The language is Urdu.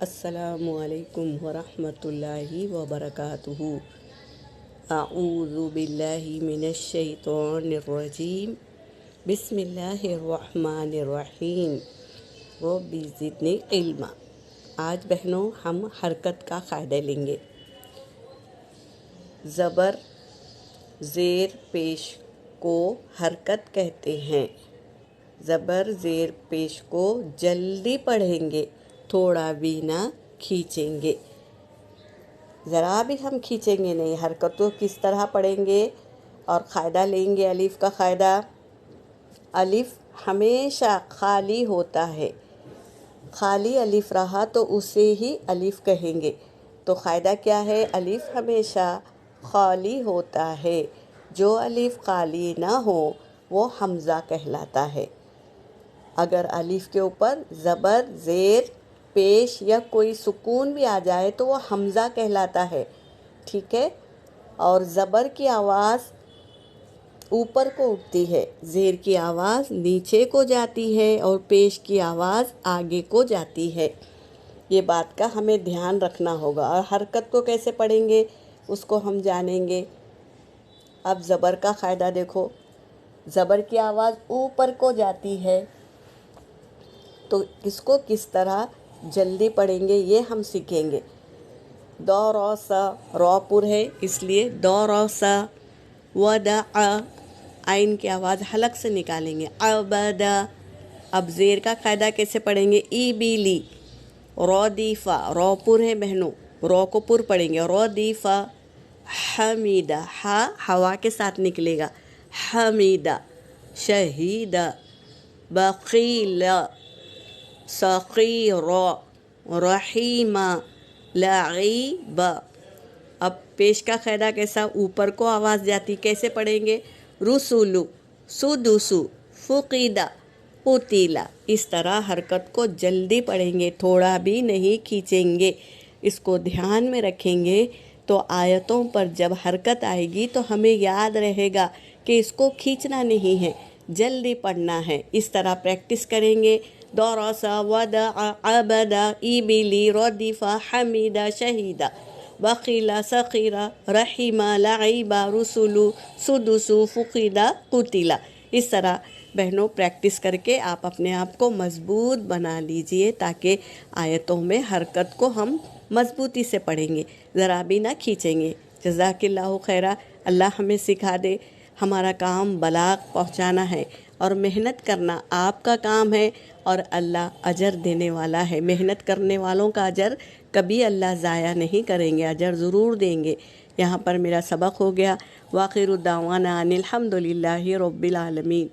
السلام علیکم ورحمۃ اللہ وبرکاتہ۔ اعوذ باللہ من الشیطان الرجیم، بسم اللہ الرحمن الرحیم، رب زدنی علما۔ آج بہنوں ہم حرکت کا قاعدہ لیں گے۔ زبر زیر پیش کو حرکت کہتے ہیں۔ زبر زیر پیش کو جلدی پڑھیں گے، تھوڑا بھی نہ کھینچیں گے، ذرا بھی ہم کھینچیں گے نہیں۔ حرکتوں کس طرح پڑھیں گے اور قاعدہ لیں گے۔ الف کا قاعدہ، الف ہمیشہ خالی ہوتا ہے، خالی الف رہا تو اسے ہی الف کہیں گے۔ تو قاعدہ کیا ہے؟ الف ہمیشہ خالی ہوتا ہے، جو الف خالی نہ ہو وہ حمزہ کہلاتا ہے۔ اگر الف کے اوپر زبر زیر پیش یا کوئی سکون بھی آ جائے تو وہ حمزہ کہلاتا ہے، ٹھیک ہے۔ اور زبر کی آواز اوپر کو اٹھتی ہے، زیر کی آواز نیچے کو جاتی ہے اور پیش کی آواز آگے کو جاتی ہے۔ یہ بات کا ہمیں دھیان رکھنا ہوگا۔ اور حرکت کو کیسے پڑھیں گے اس کو ہم جانیں گے۔ اب زبر کا قاعدہ دیکھو، زبر کی آواز اوپر کو جاتی ہے تو اس کو کس طرح جلدی پڑھیں گے یہ ہم سیکھیں گے۔ دو رو سا، رو پر ہے اس لیے دو رو سا، ودع، عین کی آواز حلق سے نکالیں گے، عبدا۔ اب زیر کا قاعدہ کیسے پڑھیں گے؟ ای بی لی، رو دیفا، رو پر ہے بہنوں، رو کو پر پڑھیں گے، رو دیفا، حمیدہ، ہا ہوا کے ساتھ نکلے گا، حمیدہ، شہیدہ، بخیلہ، سخیرہ، رحیمہ، لعیبہ۔ اب پیش کا قاعدہ کیسا؟ اوپر کو آواز جاتی، کیسے پڑھیں گے؟ رسولو، سدسو، فقیدہ، قتیلہ۔ اس طرح حرکت کو جلدی پڑھیں گے، تھوڑا بھی نہیں کھینچیں گے۔ اس کو دھیان میں رکھیں گے تو آیتوں پر جب حرکت آئے گی تو ہمیں یاد رہے گا کہ اس کو کھینچنا نہیں ہے، جلدی پڑھنا ہے۔ اس طرح پریکٹس کریں گے۔ دورسا، ودع، عبدا، ایبلی، ردیفہ، حمیدہ، شہیدہ، بخیلہ، سخیرہ، رحیمہ، لعیبہ، رسولو، سدسو، فقیدہ، قتیلہ۔ اس طرح بہنوں پریکٹس کر کے آپ اپنے آپ کو مضبوط بنا لیجئے تاکہ آیتوں میں حرکت کو ہم مضبوطی سے پڑھیں گے، ذرا بھی نہ کھینچیں گے۔ جزاک اللہ خیرہ۔ اللہ ہمیں سکھا دے۔ ہمارا کام بلاغ پہنچانا ہے اور محنت کرنا آپ کا کام ہے، اور اللہ اجر دینے والا ہے۔ محنت کرنے والوں کا اجر کبھی اللہ ضائع نہیں کریں گے، اجر ضرور دیں گے۔ یہاں پر میرا سبق ہو گیا۔ وآخر دعوانا ان الحمد للہ رب العالمین۔